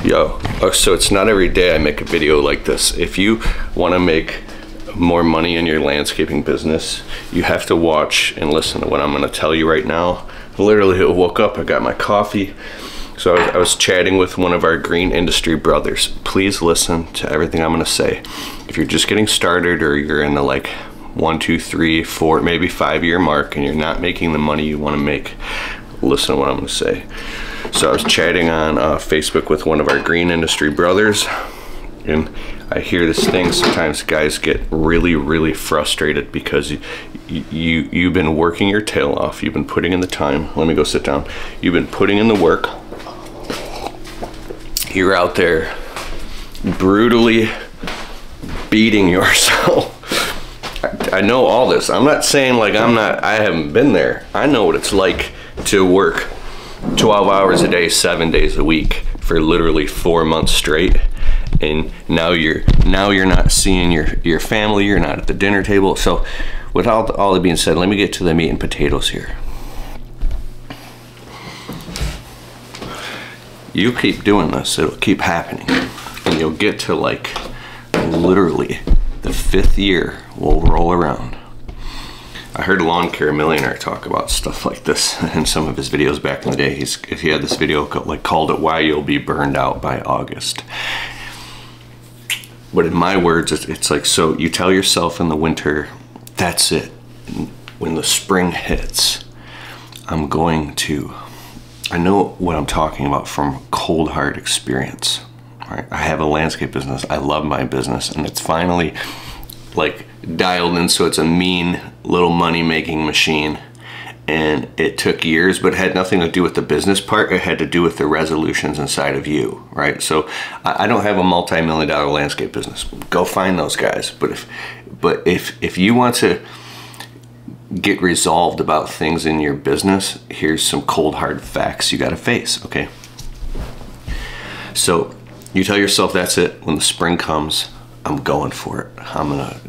Yo, so it's not every day I make a video like this. If you want to make more money in your landscaping business, you have to watch and listen to what I'm going to tell you right now. Literally, I woke up, I got my coffee. So I was chatting with one of our green industry brothers. Please listen to everything I'm going to say. If you're just getting started, or you're in the like 1, 2, 3, 4, maybe 5-year mark and you're not making the money you want to make, listen to what I'm going to say. So I was chatting on Facebook with one of our green industry brothers, and I hear this thing. Sometimes guys get really frustrated because you've been working your tail off. You've been putting in the time. Let me go sit down. You've been putting in the work. You're out there brutally beating yourself. I know all this. I'm not saying like I haven't been there. I know what it's like to work 12 hours a day, 7 days a week for literally 4 months straight. And now you're not seeing your family, you're not at the dinner table. So with all that being said, let me get to the meat and potatoes here. You keep doing this, it'll keep happening. And you'll get to like literally the 5th year will roll around. I heard Lawn Care Millionaire talk about stuff like this in some of his videos back in the day. He had this video called it Why You'll Be Burned Out by August. But in my words, it's like, so you tell yourself in the winter, that's it. When the spring hits, I know what I'm talking about from cold hard experience. Right? I have a landscape business. I love my business, and it's finally like dialed in, so it's a mean little money making machine. And it took years, but it had nothing to do with the business part. It had to do with the resolutions inside of you, right? So I don't have a multi-million-dollar landscape business. Go find those guys. But if you want to get resolved about things in your business, here's some cold hard facts you got to face. Okay. So you tell yourself, that's it. When the spring comes, I'm going for it. I'm gonna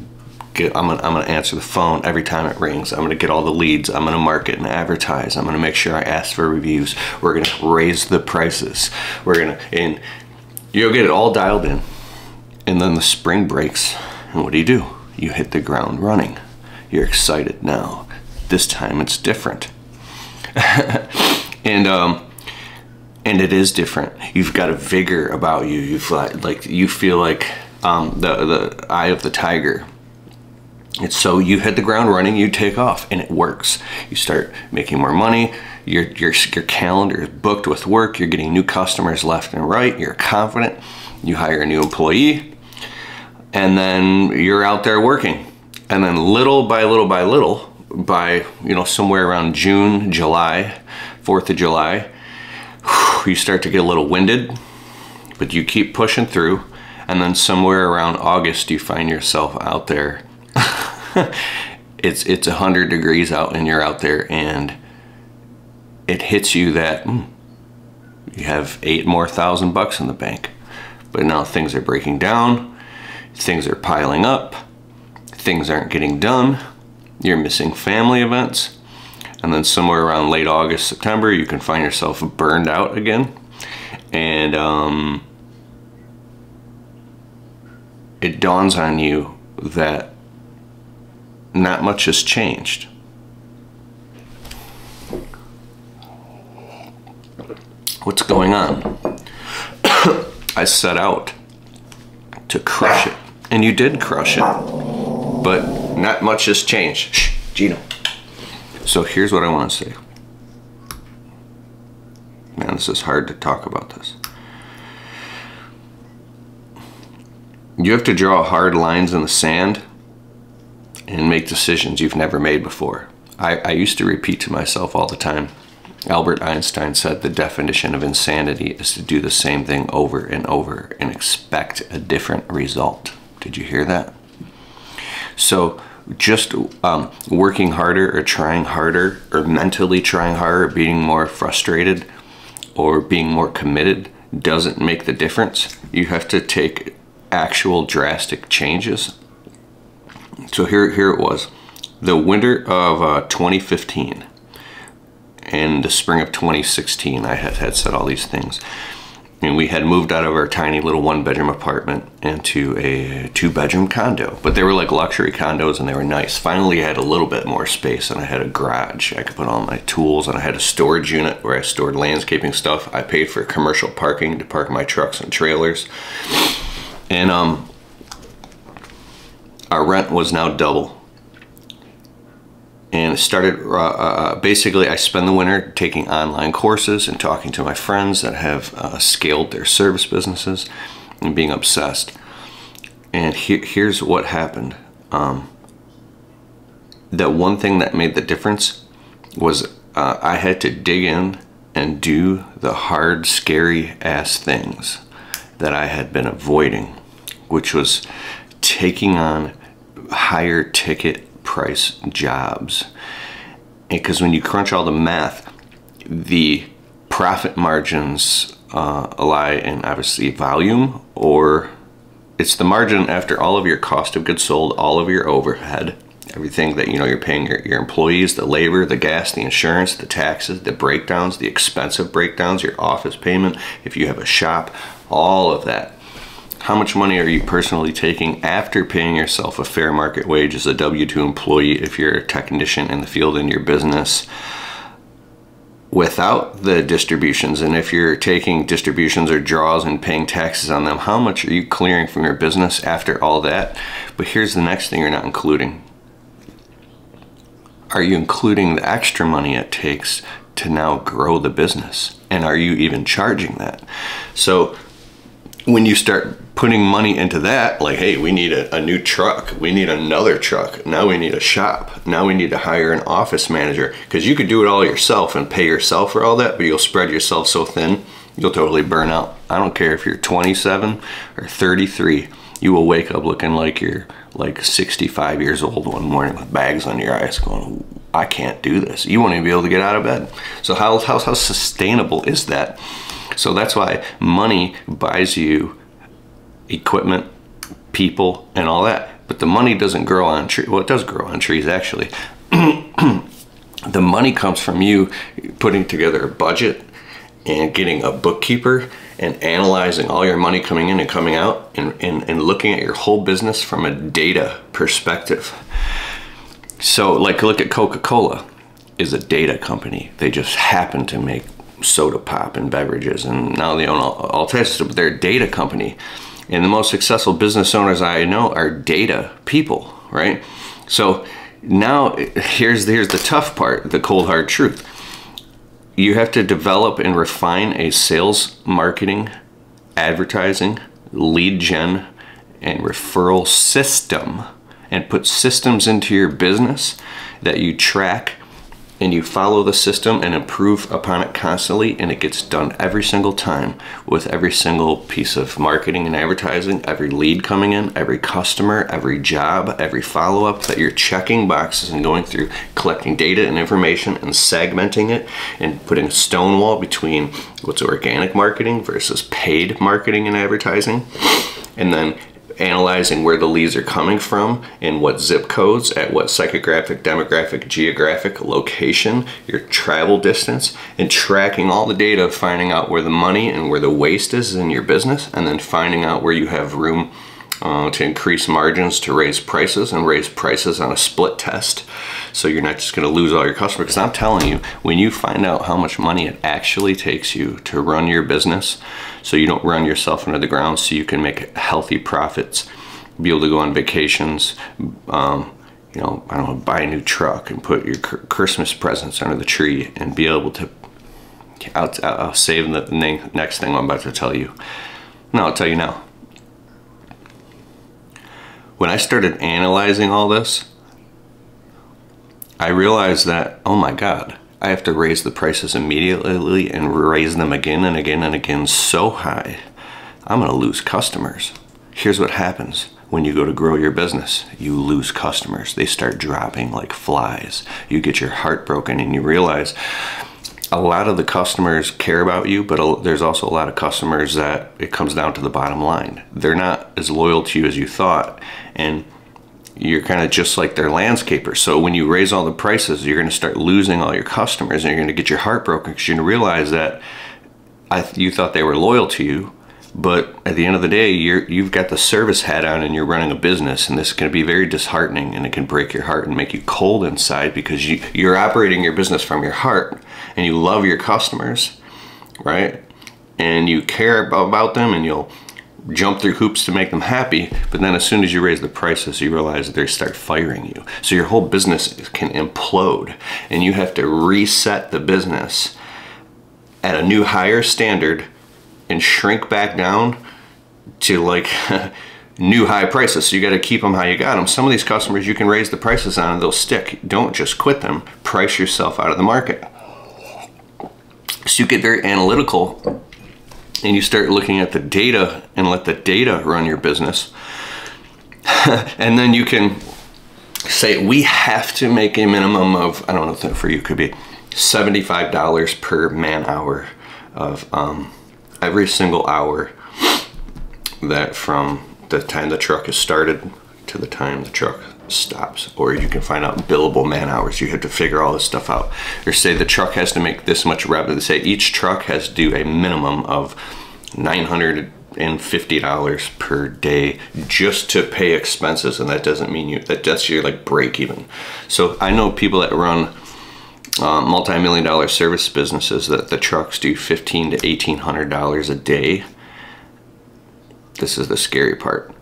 answer the phone every time it rings. I'm gonna get all the leads. I'm gonna market and advertise. I'm gonna make sure I ask for reviews. We're gonna raise the prices. And you'll get it all dialed in. And then the spring breaks, and what do? You hit the ground running. You're excited now. This time it's different. And it is different. You've got a vigor about you. You feel like the eye of the tiger. It's so you hit the ground running, you take off, and it works. You start making more money. Your calendar is booked with work. You're getting new customers left and right. You're confident. You hire a new employee, and then you're out there working. And then little by little by little, by somewhere around June, July, 4th of July, you start to get a little winded, but you keep pushing through. And then somewhere around August, you find yourself out there. It's 100 degrees out, and you're out there, and it hits you that you have $8,000 more in the bank. But now things are breaking down, things are piling up, things aren't getting done, you're missing family events, and then somewhere around late August, September, you can find yourself burned out again. And it dawns on you that not much has changed. What's going on? I set out to crush it, and you did crush it, but not much has changed. Shh, Gino. So here's what I want to say. Man, this is hard to talk about this. You have to draw hard lines in the sand and make decisions you've never made before. I used to repeat to myself all the time. Albert Einstein said the definition of insanity is to do the same thing over and over and expect a different result. Did you hear that? So just working harder or trying harder or mentally trying harder, being more frustrated or being more committed doesn't make the difference. You have to take actual drastic changes. So here it was. The winter of 2015 and the spring of 2016, I had said all these things. And we had moved out of our tiny little 1-bedroom apartment into a 2-bedroom condo. But they were like luxury condos and they were nice. Finally, I had a little bit more space and I had a garage. I could put all my tools, and I had a storage unit where I stored landscaping stuff. I paid for commercial parking to park my trucks and trailers. And our rent was now double. And it started, basically I spend the winter taking online courses and talking to my friends that have scaled their service businesses and being obsessed. And here's what happened. That one thing that made the difference was I had to dig in and do the hard, scary ass things that I had been avoiding, which was taking on higher ticket price jobs. And because when you crunch all the math, the profit margins lie in obviously volume, or it's the margin after all of your cost of goods sold, all of your overhead, everything that you're paying your employees, the labor, the gas, the insurance, the taxes, the breakdowns, the expensive breakdowns, your office payment, if you have a shop, all of that. How much money are you personally taking after paying yourself a fair market wage as a W-2 employee if you're a technician in the field in your business, without the distributions? And if you're taking distributions or draws and paying taxes on them, how much are you clearing from your business after all that? But here's the next thing you're not including. Are you including the extra money it takes to now grow the business? And are you even charging that? So when you start putting money into that, like, hey, we need a new truck, we need another truck, now we need a shop, now we need to hire an office manager, because you could do it all yourself and pay yourself for all that, but you'll spread yourself so thin, you'll totally burn out. I don't care if you're 27 or 33, you will wake up looking like you're like 65 years old one morning with bags on your eyes going, I can't do this. You won't even be able to get out of bed. So how sustainable is that? So that's why money buys you equipment, people, and all that. But the money doesn't grow on trees. Well, it does grow on trees, actually. The money comes from you putting together a budget and getting a bookkeeper and analyzing all your money coming in and coming out, and looking at your whole business from a data perspective. So, like, look at Coca-Cola is a data company. They just happen to make soda pop and beverages, and now they own all types of stuff, but they're a data company. And the most successful business owners I know are data people, right? So now here's the tough part, the cold hard truth. You have to develop and refine a sales, marketing, advertising, lead gen, and referral system, and put systems into your business that you track and you follow the system and improve upon it constantly, and it gets done every single time with every single piece of marketing and advertising, every lead coming in, every customer, every job, every follow-up, that you're checking boxes and going through, collecting data and information and segmenting it and putting a stone wall between what's organic marketing versus paid marketing and advertising, and then analyzing where the leads are coming from and what zip codes, at what psychographic, demographic, geographic location, your travel distance, and tracking all the data, finding out where the money and where the waste is in your business, and then finding out where you have room to increase margins, to raise prices, and raise prices on a split test, so you're not just going to lose all your customers. Because I'm telling you, when you find out how much money it actually takes you to run your business, so you don't run yourself into the ground, so you can make healthy profits, be able to go on vacations, I don't know, buy a new truck and put your Christmas presents under the tree, and be able to, I'll save the next thing I'm about to tell you. No, I'll tell you now. When I started analyzing all this, I realized that, oh my God, I have to raise the prices immediately and raise them again and again and again so high, I'm gonna lose customers. Here's what happens when you go to grow your business. You lose customers. They start dropping like flies. You get your heart broken, and you realize a lot of the customers care about you, but there's also a lot of customers that it comes down to the bottom line. They're not as loyal to you as you thought, and you're kind of just like their landscaper. So when you raise all the prices, you're going to start losing all your customers, and you're going to get your heart broken, because you're going to realize that you thought they were loyal to you, but at the end of the day, you've got the service hat on and you're running a business, and this can be very disheartening, and it can break your heart and make you cold inside because you're operating your business from your heart and you love your customers, right? And you care about them, and you'll jump through hoops to make them happy, but then as soon as you raise the prices, you realize that they start firing you. So your whole business can implode, and you have to reset the business at a new higher standard and shrink back down to like new high prices. So you got to keep them how you got them. Some of these customers you can raise the prices on and they'll stick. Don't just quit them. Price yourself out of the market. So you get very analytical, and you start looking at the data and let the data run your business. And then you can say, we have to make a minimum of, I don't know, for you could be $75 per man hour of every single hour that from the time the truck is started to the time the truck stops. Or you can find out billable man hours. You have to figure all this stuff out. Or say the truck has to make this much revenue. Say each truck has to do a minimum of $950 per day just to pay expenses, and that doesn't mean that's your like break even. So I know people that run multi-million-dollar service businesses that the trucks do $1,500 to $1,800 a day. This is the scary part.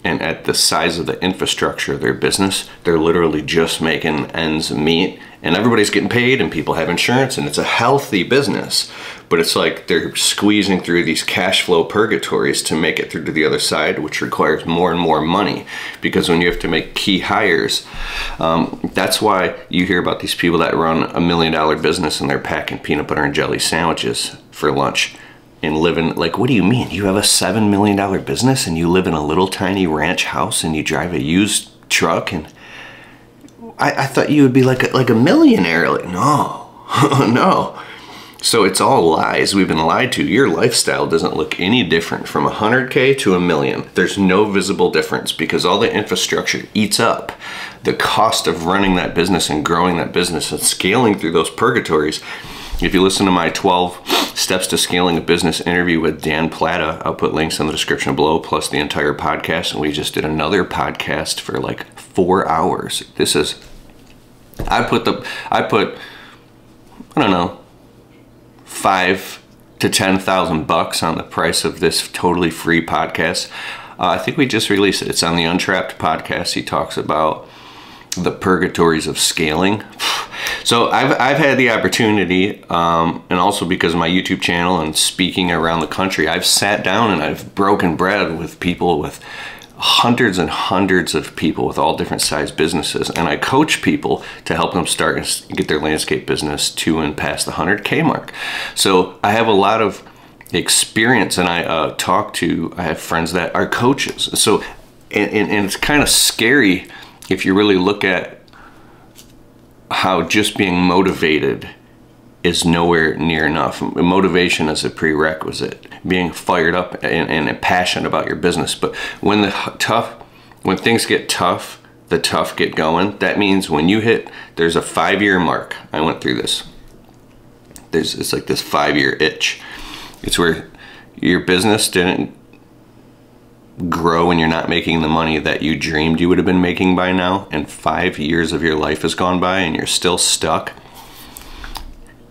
And at the size of the infrastructure of their business, they're literally just making ends meet, and everybody's getting paid, and people have insurance, and it's a healthy business. But it's like they're squeezing through these cash flow purgatories to make it through to the other side, which requires more and more money, because when you have to make key hires, that's why you hear about these people that run $1 million business and they're packing peanut butter and jelly sandwiches for lunch. And living, like, what do you mean? You have a $7 million business and you live in a little tiny ranch house and you drive a used truck, and I thought you would be like a millionaire. Like, no, no. So it's all lies. We've been lied to. Your lifestyle doesn't look any different from 100K to $1 million. There's no visible difference because all the infrastructure eats up the cost of running that business and growing that business and scaling through those purgatories. If you listen to my 12 Steps to Scaling a Business interview with Dan Plata, I'll put links in the description below, plus the entire podcast. And we just did another podcast for like 4 hours. This is, I put, I don't know, $5,000 to $10,000 on the price of this totally free podcast. I think we just released it. It's on the Untrapped podcast. He talks about the purgatories of scaling. So I've had the opportunity, and also because of my YouTube channel and speaking around the country, I've sat down and I've broken bread with people, with hundreds and hundreds of people with all different size businesses, and I coach people to help them start and get their landscape business to and past the 100K mark. So I have a lot of experience, and I have friends that are coaches. So and it's kind of scary if you really look at how just being motivated is nowhere near enough. Motivation is a prerequisite, being fired up and passionate about your business. But when things get tough, the tough get going. That means when you hit, there's a 5-year mark. I went through this. It's like this 5-year itch. It's where your business didn't grow and you're not making the money that you dreamed you would have been making by now, and 5 years of your life has gone by and you're still stuck.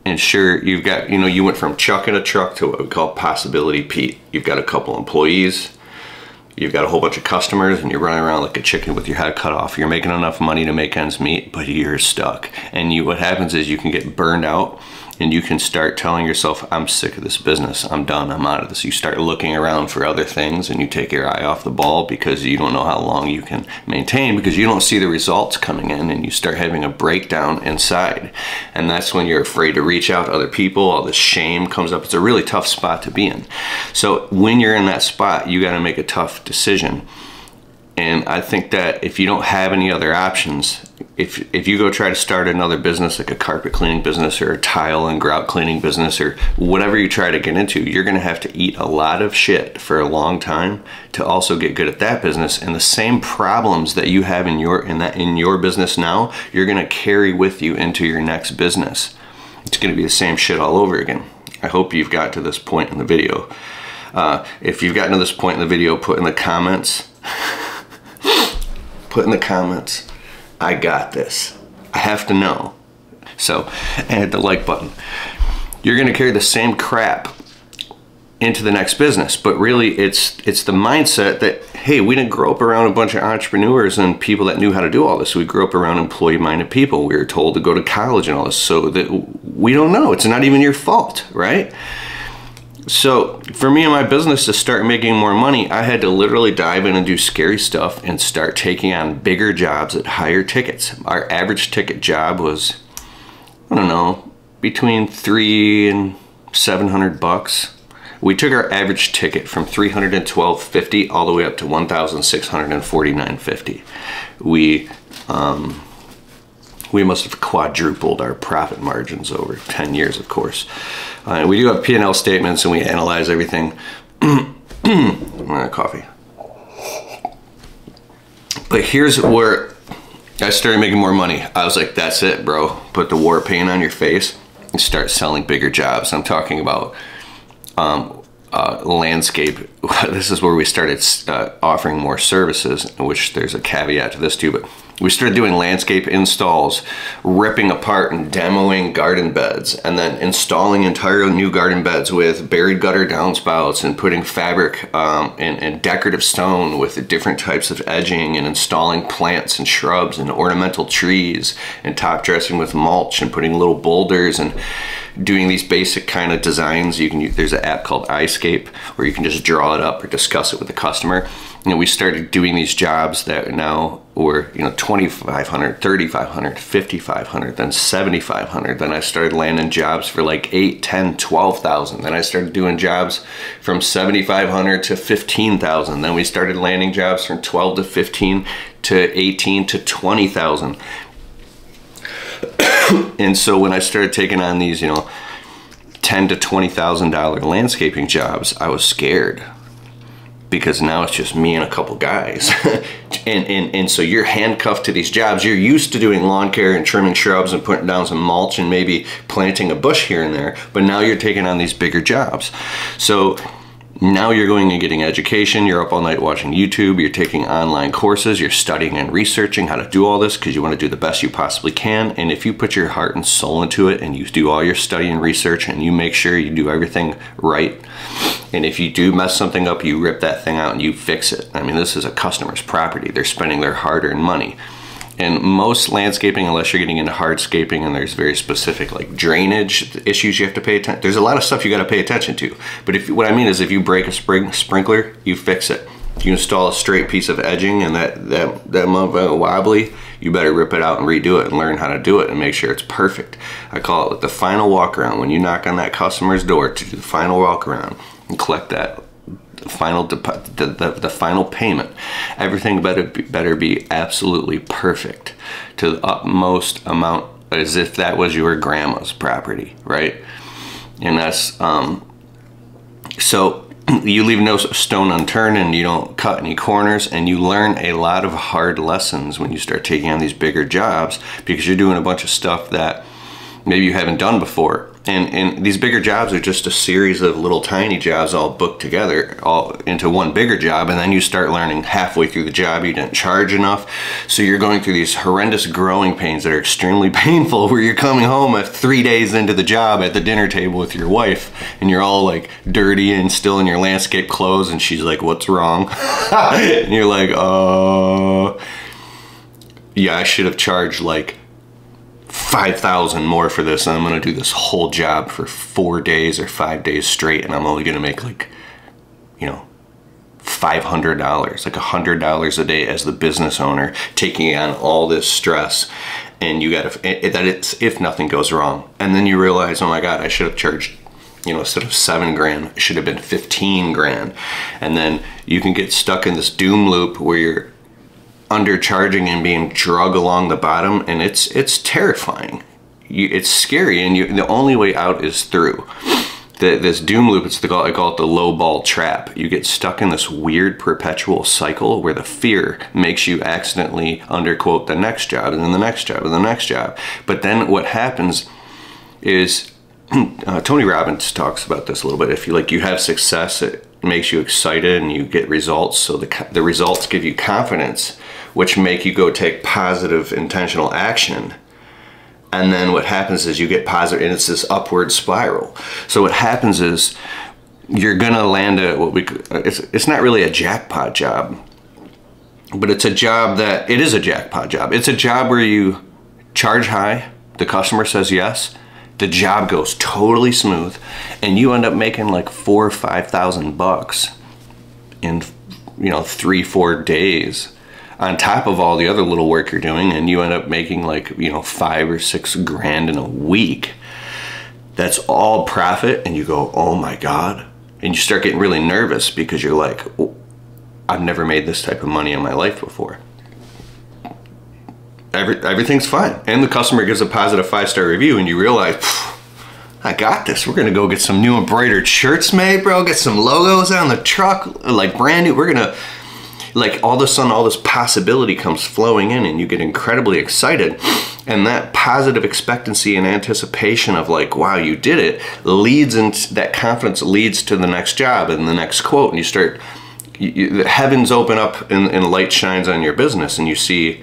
And sure, you've got, you went from chucking a truck to what we call Possibility Pete. You've got a couple employees, you've got a whole bunch of customers, and you're running around like a chicken with your head cut off. You're making enough money to make ends meet, but you're stuck. And what happens is you can get burned out, and you can start telling yourself, I'm sick of this business, I'm done, I'm out of this. You start looking around for other things, and you take your eye off the ball because you don't know how long you can maintain, because you don't see the results coming in, and you start having a breakdown inside. And that's when you're afraid to reach out to other people. All this shame comes up. It's a really tough spot to be in. So when you're in that spot, you got to make a tough decision. And I think that if you don't have any other options, if you go try to start another business, like a carpet cleaning business or a tile and grout cleaning business or whatever you try to get into, you're going to have to eat a lot of shit for a long time to also get good at that business. And the same problems that you have in your business now, you're going to carry with you into your next business. It's going to be the same shit all over again. I hope you've got to this point in the video. If you've gotten to this point in the video, put in the comments, I got this. I have to know. So, and hit the like button. You're gonna carry the same crap into the next business, but really it's the mindset that, hey, we didn't grow up around a bunch of entrepreneurs and people that knew how to do all this. We grew up around employee-minded people. We were told to go to college and all this, so that we don't know. It's not even your fault, right? So for me and my business to start making more money, I had to literally dive in and do scary stuff and start taking on bigger jobs at higher tickets. Our average ticket job was, I don't know, between $300 and $700. We took our average ticket from $312.50 all the way up to $1,649.50. We must have quadrupled our profit margins over 10 years, of course. We do have P&L statements and we analyze everything. Coffee. But here's where I started making more money. I was like, that's it, bro. Put the war paint on your face and start selling bigger jobs. I'm talking about landscape. This is where we started offering more services, which there's a caveat to this too, but we started doing landscape installs, ripping apart and demoing garden beds, and then installing entire new garden beds with buried gutter downspouts and putting fabric and decorative stone with different types of edging, and installing plants and shrubs and ornamental trees, and top dressing with mulch and putting little boulders and doing these basic kind of designs. You can use, there's an app called iScape where you can just draw it up or discuss it with the customer. And we started doing these jobs that now were, you know, $2,500, $3,500, $5,500, then $7,500. Then I started landing jobs for like $8,000, $10,000, $12,000. Then I started doing jobs from $7,500 to $15,000. Then we started landing jobs from $12,000 to $15,000 to $18,000 to $20,000. And so when I started taking on these, you know, $10,000 to $20,000 landscaping jobs, I was scared, because now it's just me and a couple guys. and so you're handcuffed to these jobs. You're used to doing lawn care and trimming shrubs and putting down some mulch and maybe planting a bush here and there, but now you're taking on these bigger jobs. So now you're going and getting education. You're up all night watching YouTube. You're taking online courses. You're studying and researching how to do all this because you want to do the best you possibly can. And if you put your heart and soul into it and you do all your study and research and you make sure you do everything right, and if you do mess something up, you rip that thing out and you fix it. I mean, this is a customer's property. They're spending their hard-earned money. And most landscaping, unless you're getting into hardscaping and there's very specific like drainage issues you have to pay attention. There's a lot of stuff you got to pay attention to. But if what I mean is, if you break a sprinkler, you fix it. If you install a straight piece of edging and that motherfucker wobbly, you better rip it out and redo it and learn how to do it and make sure it's perfect. I call it the final walk around. When you knock on that customer's door to do the final walk around and collect that the final payment, everything better be absolutely perfect to the utmost amount, as if that was your grandma's property, right? And that's so you leave no stone unturned and you don't cut any corners, and you learn a lot of hard lessons when you start taking on these bigger jobs, because you're doing a bunch of stuff that maybe you haven't done before. And these bigger jobs are just a series of little tiny jobs all booked together all into one bigger job, and then you start learning halfway through the job you didn't charge enough. So you're going through these horrendous growing pains that are extremely painful, where you're coming home at 3 days into the job at the dinner table with your wife, and you're all like dirty and still in your landscape clothes, and she's like, what's wrong? And you're like, yeah, I should have charged like $5,000 more for this, and I'm gonna do this whole job for 4 days or 5 days straight, and I'm only gonna make like, you know, $500, like $100 a day as the business owner, taking on all this stress. And you gotta, that it's if nothing goes wrong. And then you realize, oh my God, I should have charged, you know, instead of $7 grand, it should have been 15 grand. And then you can get stuck in this doom loop where you're undercharging and being drug along the bottom, and it's terrifying. It's scary, and the only way out is through. This doom loop, I call it the low ball trap. You get stuck in this weird perpetual cycle where the fear makes you accidentally underquote the next job, and then the next job, and the next job. But then what happens is Tony Robbins talks about this a little bit. If you have success, it makes you excited and you get results. So the results give you confidence, which make you go take positive intentional action. And then what happens is you get positive, and it's this upward spiral. So what happens is you're gonna land at it's not really a jackpot job, but it's a job that, it is a jackpot job. It's a job where you charge high, the customer says yes, the job goes totally smooth, and you end up making like $4,000 or $5,000 in 3-4 days on top of all the other little work you're doing, and you end up making like $5 or $6 grand in a week. That's all profit, and you go, oh my God, and you start getting really nervous because you're like, oh, I've never made this type of money in my life before. Everything's fine, and the customer gives a positive 5-star review, and you realize, I got this. We're gonna go get some new embroidered shirts made, bro. Get some logos on the truck, like brand new. We're gonna, like, all of a sudden, all this possibility comes flowing in, and you get incredibly excited. And that positive expectancy and anticipation of like, wow, you did it, leads into that confidence, leads to the next job and the next quote, and you start, the heavens open up and light shines on your business, and you see.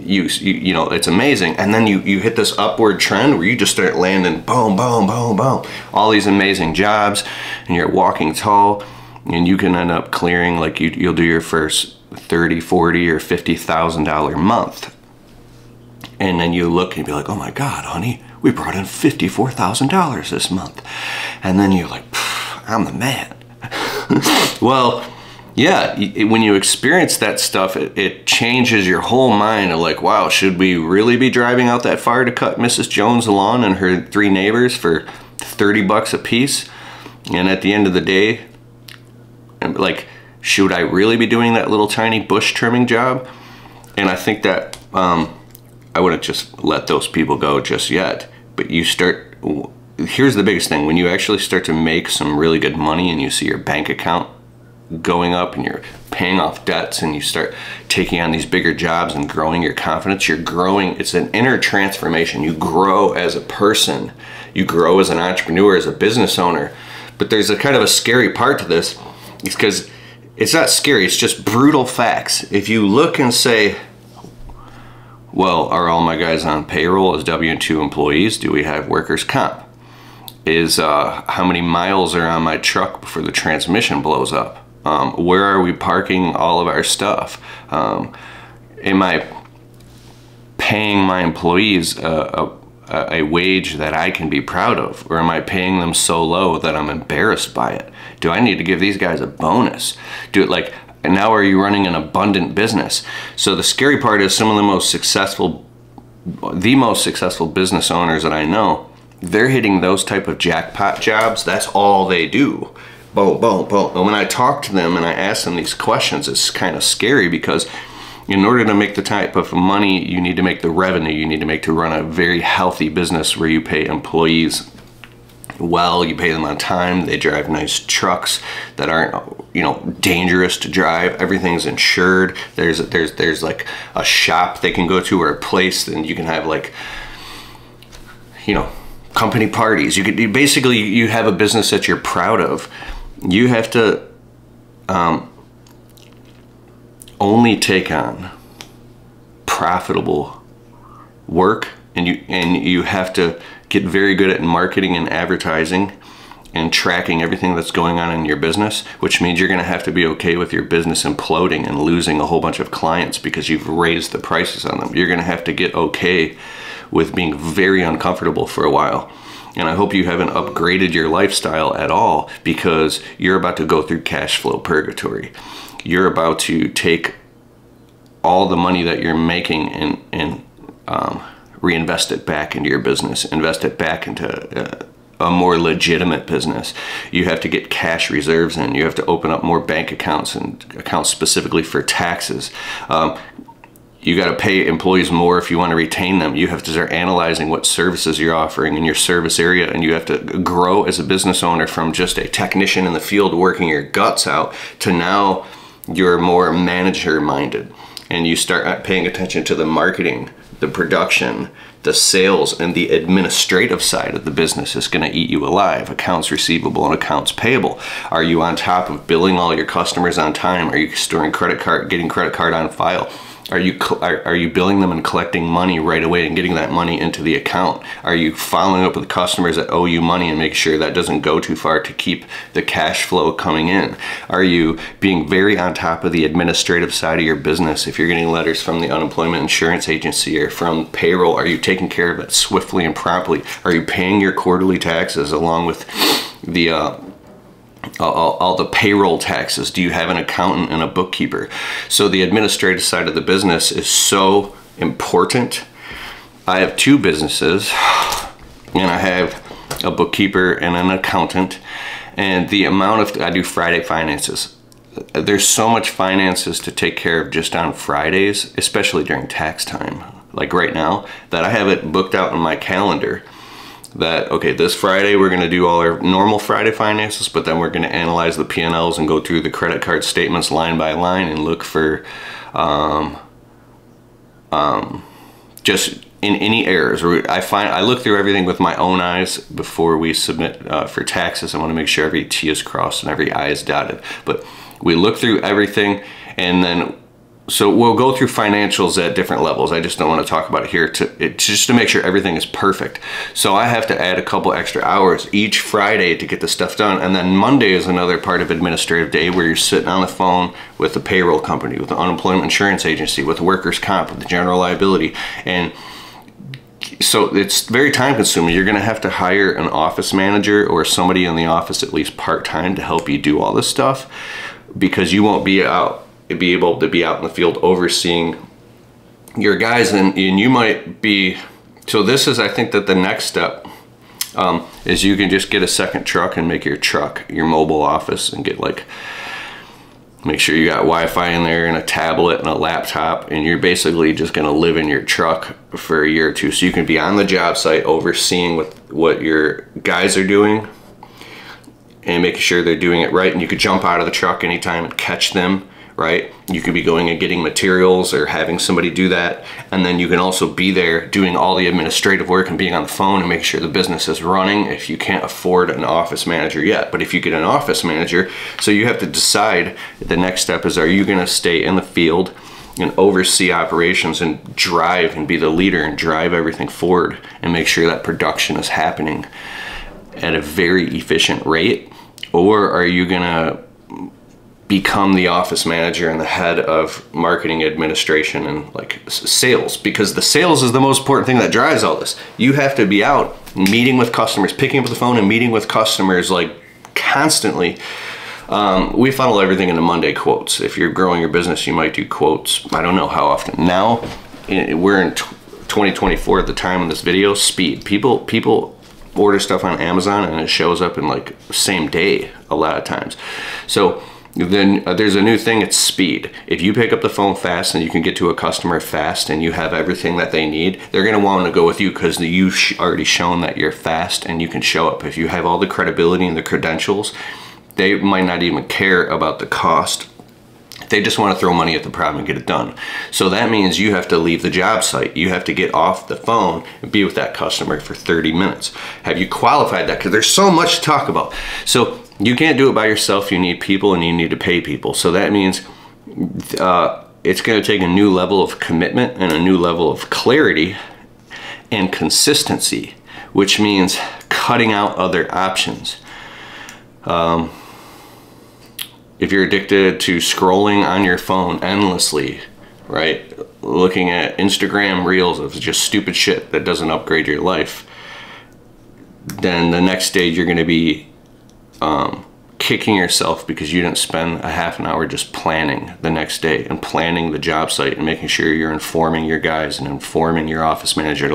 You know, it's amazing, and then you hit this upward trend where you just start landing boom, boom, boom, boom, all these amazing jobs, and you're walking tall, and you can end up clearing, like, you'll do your first $30,000, $40,000 or $50,000 month, and then you look and be like, oh my God, honey, we brought in $54,000 this month, and then you're like, I'm the man. Well, yeah, when you experience that stuff, it changes your whole mind of like, wow, should we really be driving out that far to cut Mrs. Jones' lawn and her 3 neighbors for $30 a piece? And at the end of the day, like, should I really be doing that little tiny bush trimming job? And I think that I wouldn't just let those people go just yet. But you start, here's the biggest thing, when you actually start to make some really good money and you see your bank account going up and you're paying off debts and you start taking on these bigger jobs and growing your confidence, you're growing. It's an inner transformation. You grow as a person, you grow as an entrepreneur, as a business owner. But there's a kind of a scary part to this. It's because it's not scary, it's just brutal facts. If you look and say, well, are all my guys on payroll as W-2 employees? Do we have workers' comp? Is how many miles are on my truck before the transmission blows up? Where are we parking all of our stuff? Am I paying my employees a wage that I can be proud of? Or am I paying them so low that I'm embarrassed by it? Do I need to give these guys a bonus? Do it like, now are you running an abundant business? So the scary part is some of the most successful business owners that I know, they're hitting those type of jackpot jobs. That's all they do. Boom, boom, boom. And when I talk to them and I ask them these questions, it's kind of scary because in order to make the type of money you need to make, the revenue you need to make to run a very healthy business where you pay employees well, you pay them on time, they drive nice trucks that aren't, dangerous to drive, everything's insured, there's like a shop they can go to or a place, and you can have like, company parties. You could basically, you have a business that you're proud of. You have to only take on profitable work, and you have to get very good at marketing and advertising and tracking everything that's going on in your business, which means you're going to have to be okay with your business imploding and losing a whole bunch of clients because you've raised the prices on them. You're going to have to get okay with being very uncomfortable for a while. And I hope you haven't upgraded your lifestyle at all, because you're about to go through cash flow purgatory. You're about to take all the money that you're making and reinvest it back into your business, invest it back into a more legitimate business. You have to get cash reserves in. You have to open up more bank accounts and accounts specifically for taxes. You got to pay employees more if you want to retain them. You have to start analyzing what services you're offering in your service area, and you have to grow as a business owner from just a technician in the field working your guts out to now you're more manager minded, and you start paying attention to the marketing, the production, The sales and the administrative side of the business is going to eat you alive. Accounts receivable and accounts payable. Are you on top of billing all your customers on time? Are you storing credit card, getting credit card on file? Are you billing them and collecting money right away and getting that money into the account? Are you following up with customers that owe you money and make sure that doesn't go too far to keep the cash flow coming in? Are you being very on top of the administrative side of your business? If you're getting letters from the unemployment insurance agency or from payroll, are you taking care of it swiftly and promptly? Are you paying your quarterly taxes along with the all the payroll taxes? Do you have an accountant and a bookkeeper? So the administrative side of the business is so important. I have 2 businesses, and I have a bookkeeper and an accountant, and the amount of, I do Friday finances. There's so much finances to take care of just on Fridays, especially during tax time, like right now, that I have it booked out in my calendar. That, okay, this Friday we're going to do all our normal Friday finances, but then we're going to analyze the P&Ls and go through the credit card statements line by line and look for just in any errors. I look through everything with my own eyes before we submit for taxes. I want to make sure every T is crossed and every I is dotted. But we look through everything, and then so we'll go through financials at different levels. I just don't want to talk about it here just to make sure everything is perfect. So I have to add a couple extra hours each Friday to get the stuff done. And then Monday is another part of administrative day where you're sitting on the phone with the payroll company, with the unemployment insurance agency, with workers' comp, with the general liability. And so it's very time consuming. You're going to have to hire an office manager or somebody in the office at least part-time to help you do all this stuff, because you won't be able to be out in the field overseeing your guys, and you might be, so this is, I think that the next step is you can just get a second truck and make your truck your mobile office and get make sure you got Wi-Fi in there and a tablet and a laptop, and you're basically just gonna live in your truck for a year or two, so you can be on the job site overseeing what your guys are doing and making sure they're doing it right, and you could jump out of the truck anytime and catch them. Right? You could be going and getting materials or having somebody do that. And then you can also be there doing all the administrative work and being on the phone and make sure the business is running if you can't afford an office manager yet. But if you get an office manager, so you have to decide, the next step is, are you gonna stay in the field and oversee operations and drive and be the leader and drive everything forward and make sure that production is happening at a very efficient rate? Or are you gonna become the office manager and the head of marketing, administration, and sales? Because the sales is the most important thing that drives all this. You have to be out meeting with customers, picking up the phone and meeting with customers constantly. We funnel everything into Monday quotes. If you're growing your business, you might do quotes. I don't know how often. Now, we're in 2024 at the time of this video. Speed. People order stuff on Amazon and it shows up in same day a lot of times. So then there's a new thing, it's speed. If you pick up the phone fast and you can get to a customer fast and you have everything that they need, they're going to want to go with you because you've already shown that you're fast and you can show up. If you have all the credibility and the credentials, they might not even care about the cost. They just want to throw money at the problem and get it done. So that means you have to leave the job site. You have to get off the phone and be with that customer for 30 minutes. Have you qualified that? Because there's so much to talk about. So you can't do it by yourself. You need people and you need to pay people. So that means it's going to take a new level of commitment and a new level of clarity and consistency, which means cutting out other options. If you're addicted to scrolling on your phone endlessly, right, looking at Instagram reels of just stupid shit that doesn't upgrade your life, then the next day you're going to be kicking yourself because you didn't spend a half an hour just planning the next day and planning the job site and making sure you're informing your guys and informing your office manager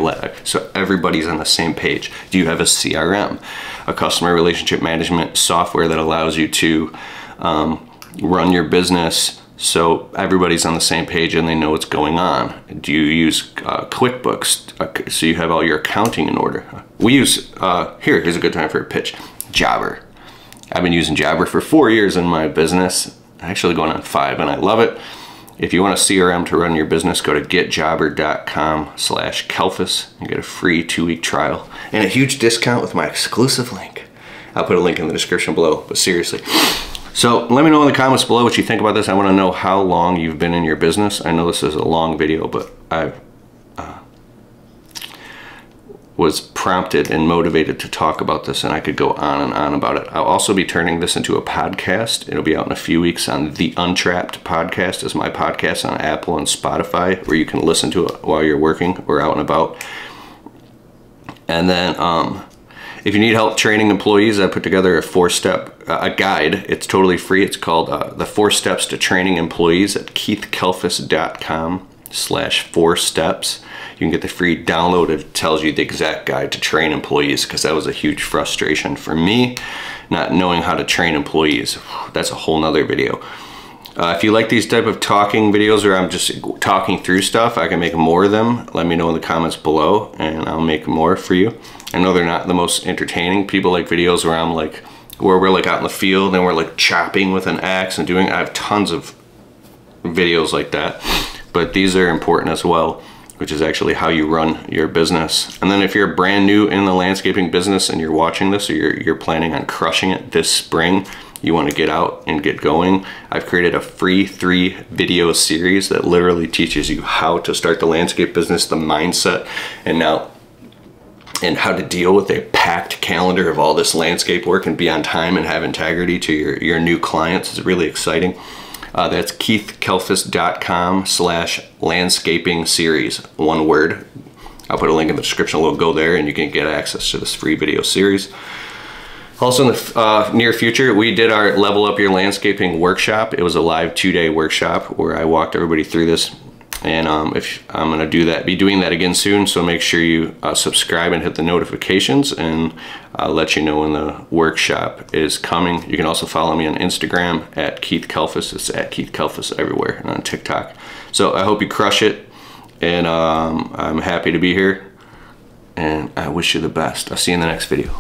so everybody's on the same page. Do you have a CRM, a customer relationship management software that allows you to run your business so everybody's on the same page and they know what's going on? Do you use QuickBooks so you have all your accounting in order? We use, here's a good time for a pitch, Jobber. I've been using Jobber for 4 years in my business, actually going on 5, and I love it. If you want a CRM to run your business, go to getjobber.com/Kelfus and get a free 2-week trial and a huge discount with my exclusive link. I'll put a link in the description below, but seriously. So let me know in the comments below what you think about this. I want to know how long you've been in your business. I know this is a long video, but I was prompted and motivated to talk about this, and I could go on and on about it. I'll also be turning this into a podcast. It'll be out in a few weeks on The Untrapped Podcast, is my podcast on Apple and Spotify, where you can listen to it while you're working or out and about. And then if you need help training employees, I put together a 4-step a guide. It's totally free. It's called The 4 Steps to Training Employees at keithkelfus.com/4 steps. You can get the free download. It tells you the exact guide to train employees, because that was a huge frustration for me, not knowing how to train employees. That's a whole nother video. If you like these type of talking videos where I'm just talking through stuff, I can make more of them. Let me know in the comments below and I'll make more for you. I know they're not the most entertaining. People like videos where I'm like, where we're like out in the field and we're like chopping with an axe and doing, I have tons of videos like that, but these are important as well, which is actually how you run your business. And then if you're brand new in the landscaping business and you're watching this, or you're planning on crushing it this spring, you want to get out and get going, I've created a free 3-video series that literally teaches you how to start the landscape business, the mindset, and how to deal with a packed calendar of all this landscape work and be on time and have integrity to your new clients. It's really exciting. That's keithkelfus.com/landscapingseries, one word. I'll put a link in the description below. Go there and you can get access to this free video series. Also in the near future, we did our Level Up Your Landscaping workshop. It was a live 2-day workshop where I walked everybody through this. And if I'm gonna be doing that again soon, so make sure you subscribe and hit the notifications, and I'll let you know when the workshop is coming. You can also follow me on Instagram at Keith Kelfus. It's at Keith Kelfus everywhere, and on TikTok. So I hope you crush it, and I'm happy to be here, and I wish you the best. I'll see you in the next video.